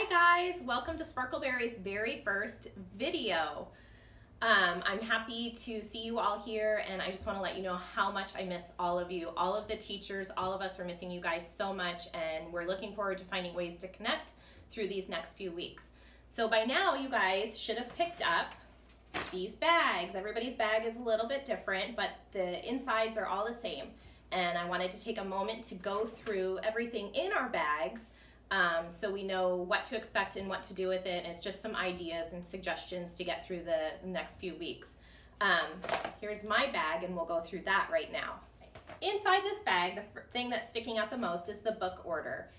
Hi guys, welcome to Sparkleberrys' very first video. I'm happy to see you all here, and I just want to let you know how much I miss all of you. All of the teachers, all of us are missing you guys so much, and we're looking forward to finding ways to connect through these next few weeks. So by now you guys should have picked up these bags. Everybody's bag is a little bit different, but the insides are all the same. And I wanted to take a moment to go through everything in our bags so we know what to expect and what to do with it. And it's just some ideas and suggestions to get through the next few weeks. Here's my bag, and we'll go through that right now. Inside this bag, the thing that's sticking out the most is the book order.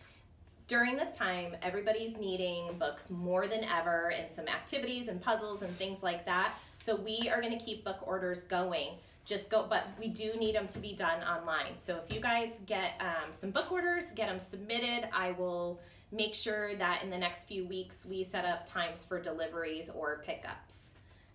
During this time, everybody's needing books more than ever, and some activities and puzzles and things like that. So we are going to keep book orders going. But we do need them to be done online. So if you guys get some book orders, get them submitted. I will make sure that in the next few weeks we set up times for deliveries or pickups.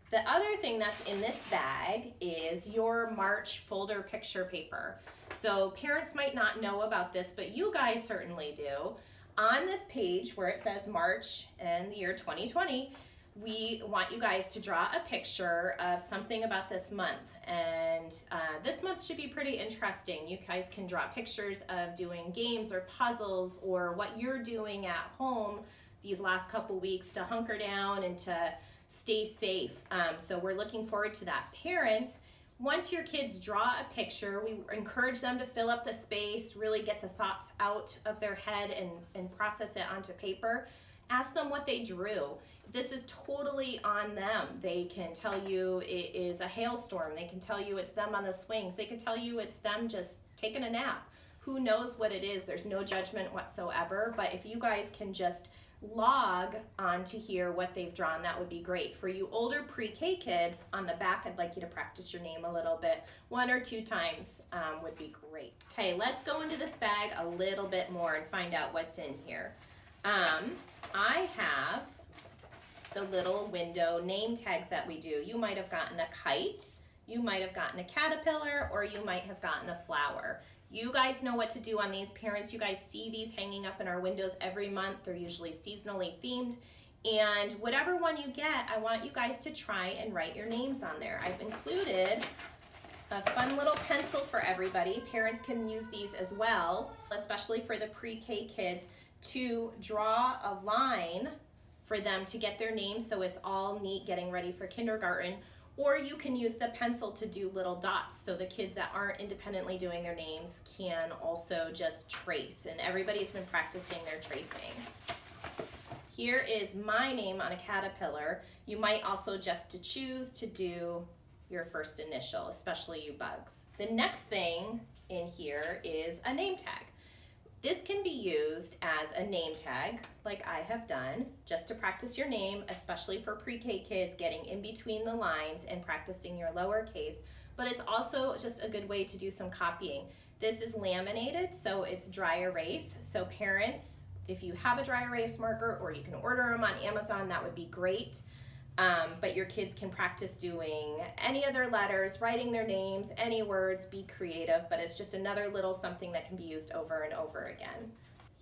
The other thing that's in this bag is your March folder picture paper. So parents might not know about this, but you guys certainly do. On this page where it says March and the year 2020, we want you guys to draw a picture of something about this month, and this month should be pretty interesting. You guys can draw pictures of doing games or puzzles or what you're doing at home these last couple weeks to hunker down and to stay safe. So we're looking forward to that. Parents, once your kids draw a picture, we encourage them to fill up the space, really get the thoughts out of their head and process it onto paper. Ask them what they drew. This is totally on them. They can tell you it is a hailstorm. They can tell you it's them on the swings. They can tell you it's them just taking a nap. Who knows what it is? There's no judgment whatsoever, but if you guys can just log on to hear what they've drawn, that would be great. For you older pre-K kids, on the back, I'd like you to practice your name a little bit. 1 or 2 times would be great. Okay, let's go into this bag a little bit more and find out what's in here. I have the little window name tags that we do. You might have gotten a kite, you might have gotten a caterpillar, or you might have gotten a flower. You guys know what to do on these. Parents, you guys see these hanging up in our windows every month. They're usually seasonally themed. And whatever one you get, I want you guys to try and write your names on there. I've included a fun little pencil for everybody. Parents can use these as well, especially for the pre-K kids, to draw a line for them to get their names so it's all neat getting ready for kindergarten. Or you can use the pencil to do little dots so the kids that aren't independently doing their names can also just trace, and everybody's been practicing their tracing. Here is my name on a caterpillar. You might also just choose to do your first initial, especially you bugs. The next thing in here is a name tag. This can be used as a name tag, like I have done, just to practice your name, especially for pre-K kids getting in between the lines and practicing your lowercase, but it's also just a good way to do some copying. This is laminated, so it's dry erase. So parents, if you have a dry erase marker, or you can order them on Amazon, that would be great. But your kids can practice doing any other letters, writing their names, any words, be creative, but it's just another little something that can be used over and over again.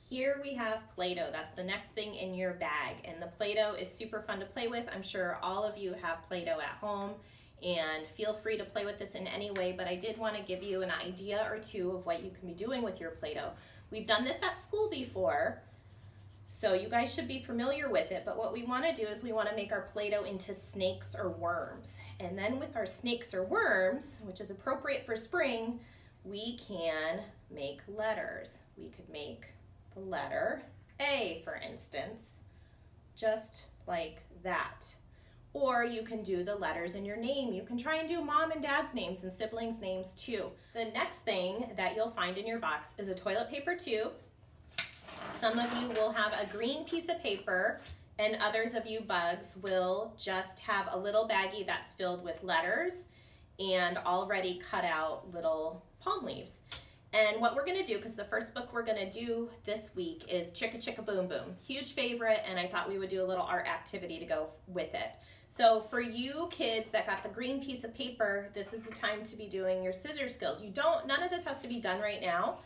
Here we have Play-Doh. That's the next thing in your bag, and the Play-Doh is super fun to play with. I'm sure all of you have Play-Doh at home, and feel free to play with this in any way, but I did want to give you an idea or two of what you can be doing with your Play-Doh. We've done this at school before, so you guys should be familiar with it, but what we want to do is we want to make our Play-Doh into snakes or worms. And then with our snakes or worms, which is appropriate for spring, we can make letters. We could make the letter A, for instance, just like that. Or you can do the letters in your name. You can try and do mom and dad's names and siblings' names too. The next thing that you'll find in your box is a toilet paper tube. Some of you will have a green piece of paper, and others of you bugs will just have a little baggie that's filled with letters and already cut out little palm leaves. And what we're gonna do, because the first book we're gonna do this week is Chicka Chicka Boom Boom. Huge favorite, and I thought we would do a little art activity to go with it. So for you kids that got the green piece of paper, this is the time to be doing your scissor skills. None of this has to be done right now,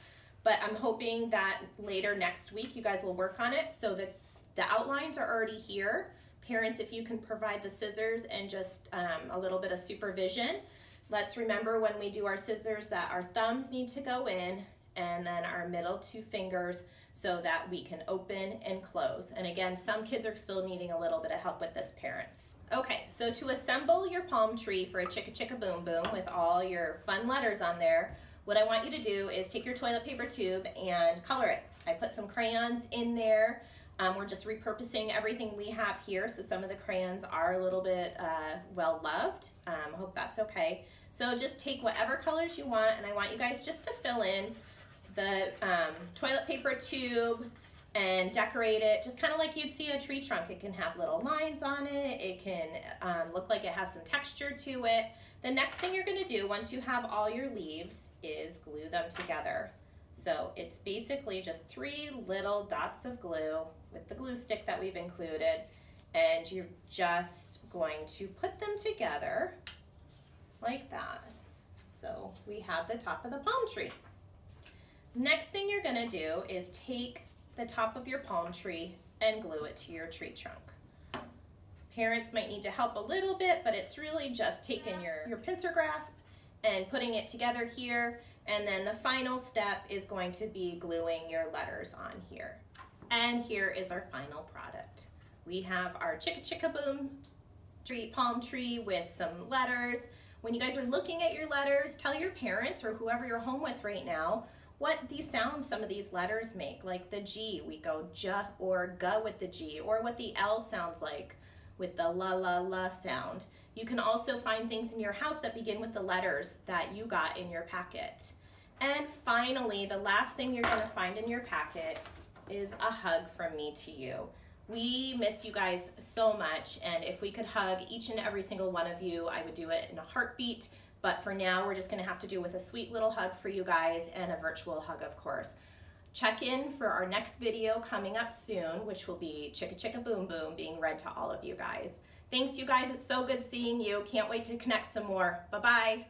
but I'm hoping that later next week you guys will work on it so that The outlines are already here. Parents, if you can provide the scissors and just a little bit of supervision. Let's remember when we do our scissors that our thumbs need to go in and then our middle 2 fingers so that we can open and close. And again, some kids are still needing a little bit of help with this, parents. Okay, so to assemble your palm tree for a chicka chicka boom boom with all your fun letters on there, what I want you to do is take your toilet paper tube and color it. I put some crayons in there. We're just repurposing everything we have here, so some of the crayons are a little bit well loved. Hope that's okay. So just take whatever colors you want, and I want you guys just to fill in the toilet paper tube and decorate it just kind of like you'd see a tree trunk. It can have little lines on it. It can look like it has some texture to it. The next thing you're going to do once you have all your leaves is glue them together. So it's basically just 3 little dots of glue with the glue stick that we've included, and you're just going to put them together like that. So we have the top of the palm tree. Next thing you're gonna do is take the top of your palm tree and glue it to your tree trunk. Parents might need to help a little bit, but it's really just taking your pincer grasp and putting it together here, and then the final step is going to be gluing your letters on here. And here is our final product. We have our chicka chicka boom tree, palm tree with some letters. When you guys are looking at your letters, tell your parents or whoever you're home with right now what these sounds some of these letters make. Like the G, we go J or G with the G, or what the L sounds like with the la la la sound. You can also find things in your house that begin with the letters that you got in your packet. And finally, the last thing you're gonna find in your packet is a hug from me to you. We miss you guys so much, and if we could hug each and every single one of you, I would do it in a heartbeat. But for now, we're just gonna have to do with a sweet little hug for you guys and a virtual hug, of course. Check in for our next video coming up soon, which will be Chicka Chicka Boom Boom being read to all of you guys. Thanks, you guys. It's so good seeing you. Can't wait to connect some more. Bye-bye.